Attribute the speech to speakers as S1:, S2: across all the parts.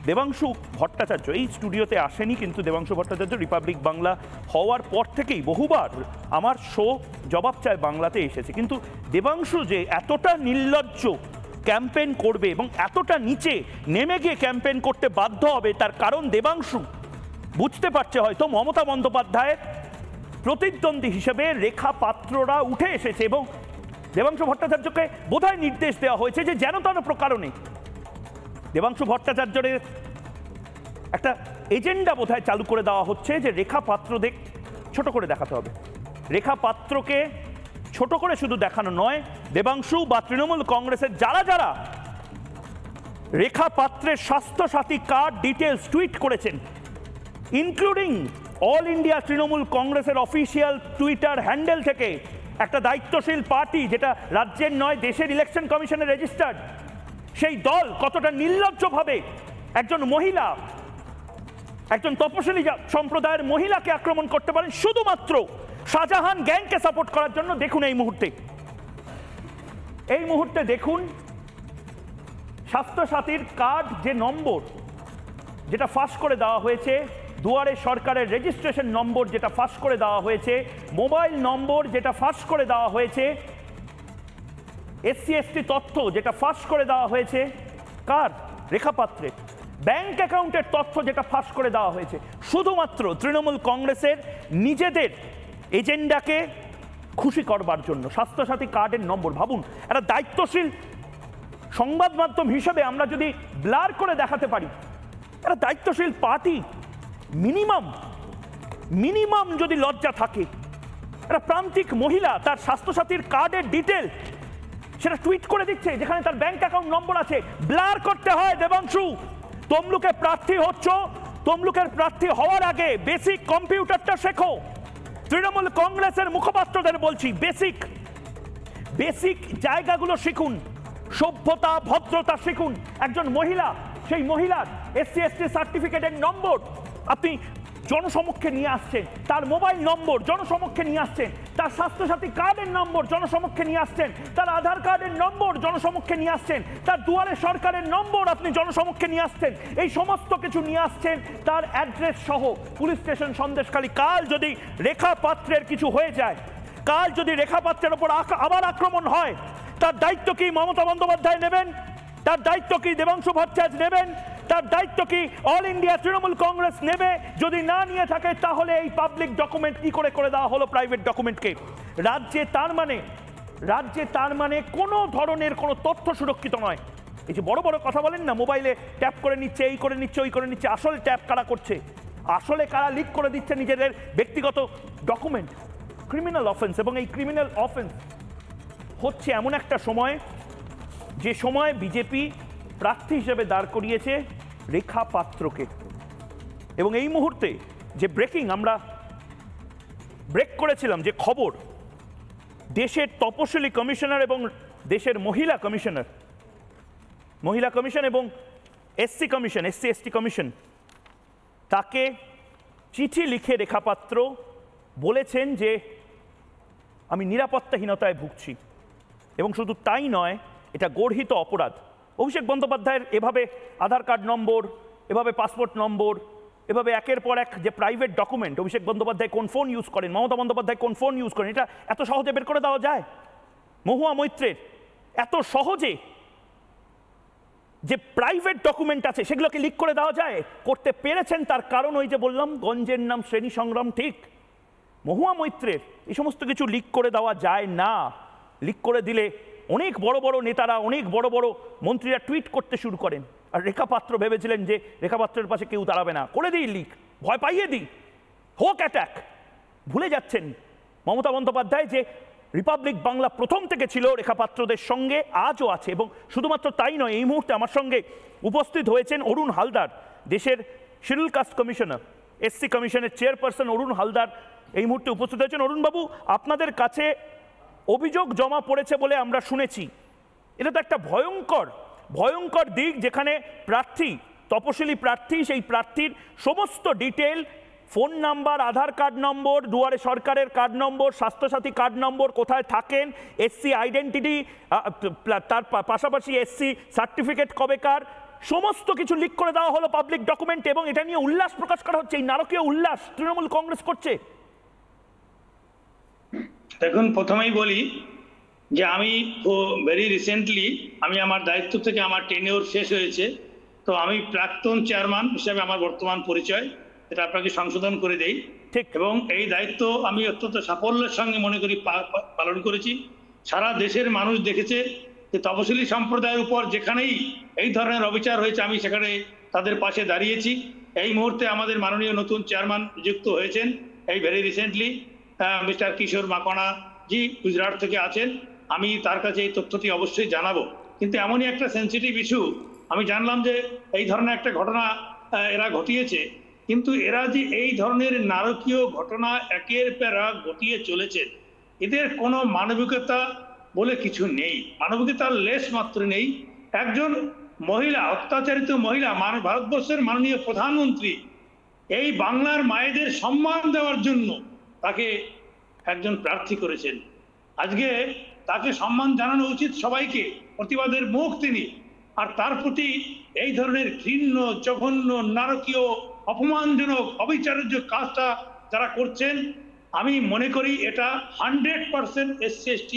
S1: দেবাংশু ভট্টাচার্য এই স্টুডিওতে আসেনি, কিন্তু দেবাংশু ভট্টাচার্য রিপাবলিক বাংলা হওয়ার পর থেকেই বহুবার আমার শো জবাব চায় বাংলাতে এসেছে। কিন্তু দেবাংশু যে এতটা নির্লজ্জ ক্যাম্পেইন করবে এবং এতটা নিচে নেমে গিয়ে ক্যাম্পেইন করতে বাধ্য হবে, তার কারণ দেবাংশু বুঝতে পারছে হয়তো মমতা বন্দ্যোপাধ্যায়ের প্রতিদ্বন্দ্বী হিসেবে রেখা পাত্ররা উঠে এসেছে এবং দেবাংশু ভট্টাচার্যকে বোধহয় নির্দেশ দেওয়া হয়েছে যে যেন তেন প্রকারণে দেবাংশু ভট্টাচার্যের একটা এজেন্ডা বোধহয় চালু করে দেওয়া হচ্ছে যে রেখা পাত্রদের ছোট করে দেখাতে হবে। রেখা পাত্রকে ছোট করে শুধু দেখানো নয়, দেবাংশু বা তৃণমূল কংগ্রেসের যারা যারা রেখা পাত্রের স্বাস্থ্যসাথী কার্ড ডিটেলস টুইট করেছেন, ইনক্লুডিং অল ইন্ডিয়া তৃণমূল কংগ্রেসের অফিসিয়াল টুইটার হ্যান্ডেল থেকে একটা দায়িত্বশীল পার্টি যেটা রাজ্যের নয় দেশের ইলেকশন কমিশনে রেজিস্টার্ড, সেই দল কতটা নির্লজ্জভাবে একজন মহিলা, একজন তপশিলি সম্প্রদায়ের মহিলাকে আক্রমণ করতে পারেন শুধুমাত্র শাহজাহান গ্যাংকে সাপোর্ট করার জন্য। দেখুন এই মুহূর্তে দেখুন স্বাস্থ্যসাথীর কার্ড যে নম্বর যেটা ফাঁস করে দেওয়া হয়েছে, দুয়ারে সরকারের রেজিস্ট্রেশন নম্বর যেটা ফাঁস করে দেওয়া হয়েছে, মোবাইল নম্বর যেটা ফাঁস করে দেওয়া হয়েছে, SC ST তথ্য যেটা ফাঁস করে দেওয়া হয়েছে, কার? রেখা পাত্রের ব্যাংক অ্যাকাউন্টের তথ্য যেটা ফাঁস করে দেওয়া হয়েছে শুধুমাত্র তৃণমূল কংগ্রেসের নিজেদের এজেন্ডাকে খুশি করবার জন্য। স্বাস্থ্যসাথী কার্ডের নম্বর ভাবুন, একটা দায়িত্বশীল সংবাদ মাধ্যম হিসেবে আমরা যদি ব্লার করে দেখাতে পারি, একটা দায়িত্বশীল পার্টি মিনিমাম যদি লজ্জা থাকে, একটা প্রান্তিক মহিলা তার স্বাস্থ্যসাথীর কার্ডের ডিটেল সেটা টুইট করে দিচ্ছে যেখানে তার ব্যাংক অ্যাকাউন্ট নম্বর আছে। ব্লার করতে হয়। দেবাংশু, তমলুকে প্রার্থী হচ্ছ, তমলুকের প্রার্থী হওয়ার আগে বেসিক কম্পিউটারটা শেখো। তৃণমূল কংগ্রেসের মুখপাত্রদের বলছি, বেসিক জায়গাগুলো শিখুন, সভ্যতা ভদ্রতা শিখুন। একজন মহিলা, সেই মহিলার SC ST সার্টিফিকেটের নম্বর আপনি জনসমক্ষে নিয়ে আসছেন, তার মোবাইল নম্বর জনসমক্ষে নিয়ে আসছেন, তার স্বাস্থ্যসাথী কার্ডের নম্বর জনসমক্ষে নিয়ে আসছেন, তার আধার কার্ডের নম্বর জনসমক্ষে নিয়ে আসছেন, তার দুয়ারে সরকারের নম্বর আপনি জনসমক্ষে নিয়ে আসছেন, এই সমস্ত কিছু নিয়ে আসছেন, তার অ্যাড্রেস সহ পুলিশ স্টেশন সন্দেশখালী। কাল যদি রেখা পাত্রের কিছু হয়ে যায়, কাল যদি রেখা পাত্রের ওপর আবার আক্রমণ হয়, তার দায়িত্ব কি মমতা বন্দ্যোপাধ্যায় নেবেন? তার দায়িত্ব কি দেবাংশু ভট্টাচার্য নেবেন? তার দায়িত্ব কি অল ইন্ডিয়া তৃণমূল কংগ্রেস নেবে? যদি না নিয়ে থাকে তাহলে এই পাবলিক ডকুমেন্ট কি করে দেওয়া হলো প্রাইভেট ডকুমেন্টকে? রাজ্যে তার মানে কোনো ধরনের কোনো তথ্য সুরক্ষিত নয়। এই যে বড় বড় কথা বলেন না, মোবাইলে ট্যাপ করে নিচ্ছে, এই করে নিচ্ছে, ওই করে নিচ্ছে, আসল ট্যাপ কারা করছে, আসলে কারা লিক করে দিচ্ছে নিজেদের ব্যক্তিগত ডকুমেন্ট? Criminal offence. এবং এই ক্রিমিনাল অফেন্স হচ্ছে এমন একটা সময়, যে সময় বিজেপি প্রার্থী হিসেবে দাঁড় করিয়েছে রেখা পাত্রকে। এবং এই মুহূর্তে যে আমরা ব্রেক করেছিলাম, যে খবর, দেশের তপশিলি কমিশনার এবং দেশের মহিলা কমিশন এবং SC ST কমিশন, তাকে চিঠি লিখে রেখা পাত্র বলেছেন যে আমি নিরাপত্তাহীনতায় ভুগছি। এবং শুধু তাই নয়, এটা গর্হিত অপরাধ। অভিষেক বন্দ্যোপাধ্যায়ের এভাবে আধার কার্ড নম্বর, এভাবে পাসপোর্ট নম্বর, এভাবে একের পর এক যে প্রাইভেট ডকুমেন্ট, অভিষেক বন্দ্যোপাধ্যায় কোন ফোন ইউজ করেন, মমতা বন্দ্যোপাধ্যায় কোন ফোন ইউজ করেন, এটা এত সহজে বের করে দেওয়া যায়? মহুয়া মৈত্রের এত সহজে যে প্রাইভেট ডকুমেন্ট আছে সেগুলোকে লিক করে দেওয়া যায়? করতে পেরেছেন তার কারণ ওই যে বললাম, গঞ্জের নাম শ্রেণী সংগ্রাম। ঠিক, মহুয়া মৈত্রের এই সমস্ত কিছু লিক করে দেওয়া যায় না। লিক করে দিলে অনেক বড় বড় নেতারা, অনেক বড় বড় মন্ত্রীরা টুইট করতে শুরু করেন। আর রেখা পাত্র ভেবেছিলেন যে রেখা পাত্রের পাশে কেউ দাঁড়াবে না, করে দিই লিক, ভয় পাইয়ে দিই, হোক অ্যাটাক। ভুলে যাচ্ছেন মমতা বন্দ্যোপাধ্যায় যে রিপাবলিক বাংলা প্রথম থেকে ছিল রেখা পাত্রদের সঙ্গে, আজও আছে। এবং শুধুমাত্র তাই নয়, এই মুহূর্তে আমার সঙ্গে উপস্থিত হয়েছেন অরুণ হালদার, দেশের শিডিউল কাস্ট কমিশনার, SC কমিশনের চেয়ারপারসন অরুণ হালদার এই মুহূর্তে উপস্থিত হয়েছেন। অরুণবাবু, আপনাদের কাছে অভিযোগ জমা পড়েছে বলে আমরা শুনেছি। এটা তো একটা ভয়ঙ্কর দিক, যেখানে প্রার্থী, তপশিলি প্রার্থী, সেই প্রার্থীর সমস্ত detail, phone number, Aadhaar card number, দুয়ারে সরকারের card number, Swasthya Sathi card number, কোথায় থাকেন, SC আইডেন্টিটি, তার পাশাপাশি SC সার্টিফিকেট কবেকার, সমস্ত কিছু লিক করে দেওয়া হলো পাবলিক ডকুমেন্টে, এবং এটা নিয়ে উল্লাস প্রকাশ করা হচ্ছে। এই নারকীয় উল্লাস তৃণমূল কংগ্রেস করছে।
S2: দেখুন, প্রথমেই বলি যে আমি ভেরি রিসেন্টলি আমি আমার দায়িত্ব থেকে আমার টেনিওর শেষ হয়েছে, তো আমি প্রাক্তন চেয়ারম্যান হিসেবে আমার বর্তমান পরিচয়, এটা আপনাকে সংশোধন করে দেই।
S1: ঠিক।
S2: এবং এই দায়িত্ব আমি অত্যন্ত সাফল্যের সঙ্গে মনে করি পালন করেছি। সারা দেশের মানুষ দেখেছে যে তপশিলি সম্প্রদায়ের উপর যেখানেই এই ধরনের অবিচার হয়েছে আমি সেখানে তাদের পাশে দাঁড়িয়েছি। এই মুহূর্তে আমাদের মাননীয় নতুন চেয়ারম্যান নিযুক্ত হয়েছেন এই ভেরি রিসেন্টলি, মিস্টার কিশোর মাকনা জি গুজরাট থেকে আছেন। আমি তার কাছে এই তথ্যটি অবশ্যই জানাবো। কিন্তু এমনই একটা সেন্সিটিভ ইস্যু, আমি জানলাম যে এই ধরনের একটা ঘটনা এরা ঘটিয়েছে, কিন্তু এরা যে এই ধরনের নারকীয় ঘটনা একের পর এক ঘটিয়ে চলেছে, এদের কোনো মানবিকতা বলে কিছু নেই, মানবিকতার লেশ মাত্র নেই। একজন মহিলা, অত্যাচারিত মহিলা, ভারতবর্ষের মাননীয় প্রধানমন্ত্রী এই বাংলার মায়েদের সম্মান দেওয়ার জন্য তাকে একজন প্রার্থী করেছেন। আজকে তাকে সম্মান জানানো উচিত সবাইকে, প্রতিবাদের মুখ তিনি। আর তার প্রতি এই ধরনের ঘৃণ্য, জঘন্য, নারকীয়, অপমানজনক, অবিচার্য কাজটা যারা করছেন, আমি মনে করি এটা 100% SC/ST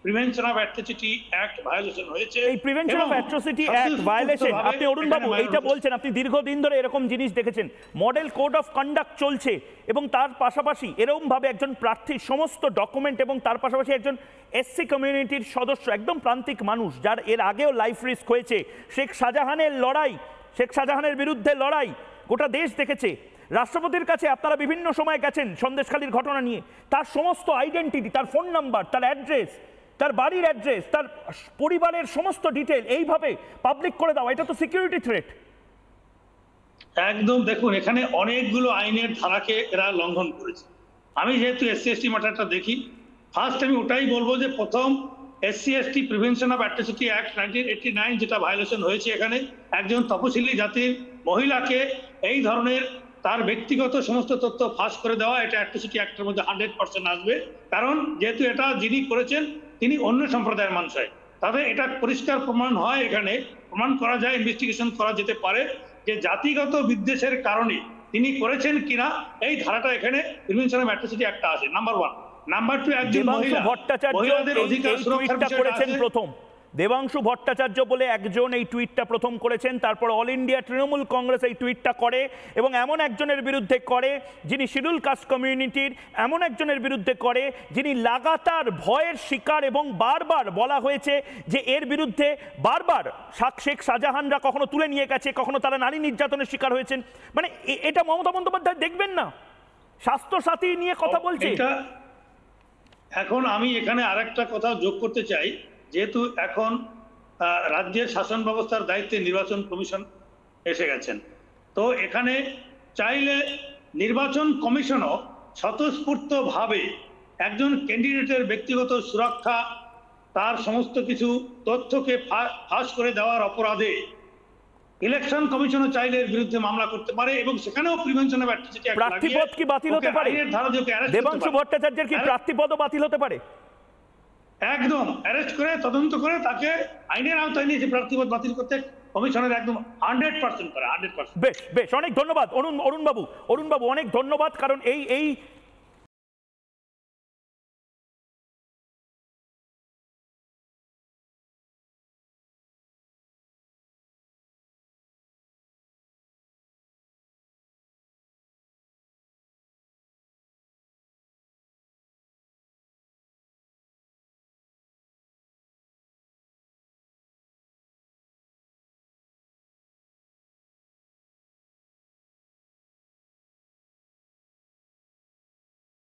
S2: prevention of atrocity act violation হয়েছে।
S1: এই prevention of atrocity act violation, আপনি অরুণ বাবু এইটা বলছেন, আপনি দীর্ঘদিন ধরে এরকম জিনিস দেখেছেন, মডেল কোড অফ কন্ডাক্ট চলছে, এবং তার পাশাপাশি এরকম ভাবে একজন প্রার্থীর সমস্ত ডকুমেন্ট, এবং তার পাশাপাশি একজন এসসি কমিউনিটির সদস্য, একদম প্রান্তিক মানুষ, যার এর আগেও লাইফ রিস্ক হয়েছে, শেখ শাহজাহানের লড়াই, শেখ শাহজাহানের বিরুদ্ধে লড়াই গোটা দেশ দেখেছে। রাষ্ট্রপতির কাছে আপনারা বিভিন্ন সময় গেছেন সন্দেশখালীর ঘটনা নিয়ে, তার সমস্ত আইডেন্টিটি, তার ফোন নাম্বার, তার অ্যাড্রেস, তার বাড়ির অ্যাড্রেস, তার পরিবারের সমস্ত ডিটেল এইভাবে পাবলিক করে দেওয়া, এটা তো সিকিউরিটি থ্রেট।
S2: একদম। দেখুন, এখানে অনেকগুলো আইনের ধারাকে এরা লঙ্ঘন করেছে। আমি যেহেতু SC/ST ম্যাটারটা দেখি, ফার্স্ট আমি ওটাই বলবো যে প্রথম SC/ST prevention of atrocity act 1989 যেটা ভায়োলেশন হয়েছে, এখানে একজন তপশিলি জাতির মহিলাকে এই ধরনের তার ব্যক্তিগত সমস্ত তথ্য ফাঁস করে দেওয়া, এটা অ্যাট্রোসিটি অ্যাক্টের মধ্যে 100% আসবে। কারণ যেহেতু এটা যিনি করেছেন তিনি অন্য সম্প্রদায়ের মানুষ হয়, তাদের এটা পরিষ্কার প্রমাণ হয়, এখানে প্রমাণ করা যায়, ইনভেস্টিগেশন করা যেতে পারে যে জাতিগত বিদ্বেষের কারণে তিনি করেছেন কিনা, এই ধারাটা এখানে প্রিভেনশন অফ অ্যাট্রোসিটি অ্যাক্ট আছে, নাম্বার 1। নাম্বার 2, একজন মহিলা, মহিলাদের অধিকার সুরক্ষার বিষয়টা আছে।
S1: প্রথম দেবাংশু ভট্টাচার্য বলে একজন এই টুইটটা প্রথম করেছেন, তারপর অল ইন্ডিয়া তৃণমূল কংগ্রেস এই টুইটটা করে, এবং এমন একজনের বিরুদ্ধে করে যিনি শিডিউল কাস্ট কমিউনিটির, এমন একজনের বিরুদ্ধে করে যিনি লাগাতার ভয়ের শিকার, এবং বারবার বলা হয়েছে যে এর বিরুদ্ধে বারবার শেখ শাহজাহানরা কখনো তুলে নিয়ে গেছে, কখনো তারা নারী নির্যাতনের শিকার হয়েছেন। মানে এটা মমতা বন্দ্যোপাধ্যায় দেখবেন না, স্বাস্থ্যসাথী নিয়ে কথা বলছে।
S2: এখন আমি এখানে আরেকটা কথা যোগ করতে চাই, যেহেতু এখন রাজ্যের শাসন ব্যবস্থার দায়িত্বে নির্বাচন কমিশন এসে গেছেন, তো এখানে চাইলে নির্বাচন কমিশনও স্বতঃস্ফূর্তভাবে একজন ক্যান্ডিডেটের ব্যক্তিগত সুরক্ষা, তার সমস্ত কিছু তথ্যকে ফাঁস করে দেওয়ার অপরাধে ইলেকশন কমিশনও চাইলে এর বিরুদ্ধে মামলা করতে পারে, এবং সেখানেও প্রিভেনশন অফ অ্যাট্রোসিটি অ্যাক্ট লাগিয়ে
S1: প্রার্থীপদ কি বাতিল হতে পারে? দেবাংশু ভট্টাচার্যের কি প্রার্থীপদও বাতিল হতে পারে?
S2: একদম অ্যারেস্ট করে তদন্ত করে তাকে আইনের আওতায় নিয়ে প্রার্থীপদ বাতিল করতে কমিশনের একদম 100% করে 100%।
S1: বেশ বেশ, অনেক ধন্যবাদ অরুণ বাবু, অনেক ধন্যবাদ। কারণ এই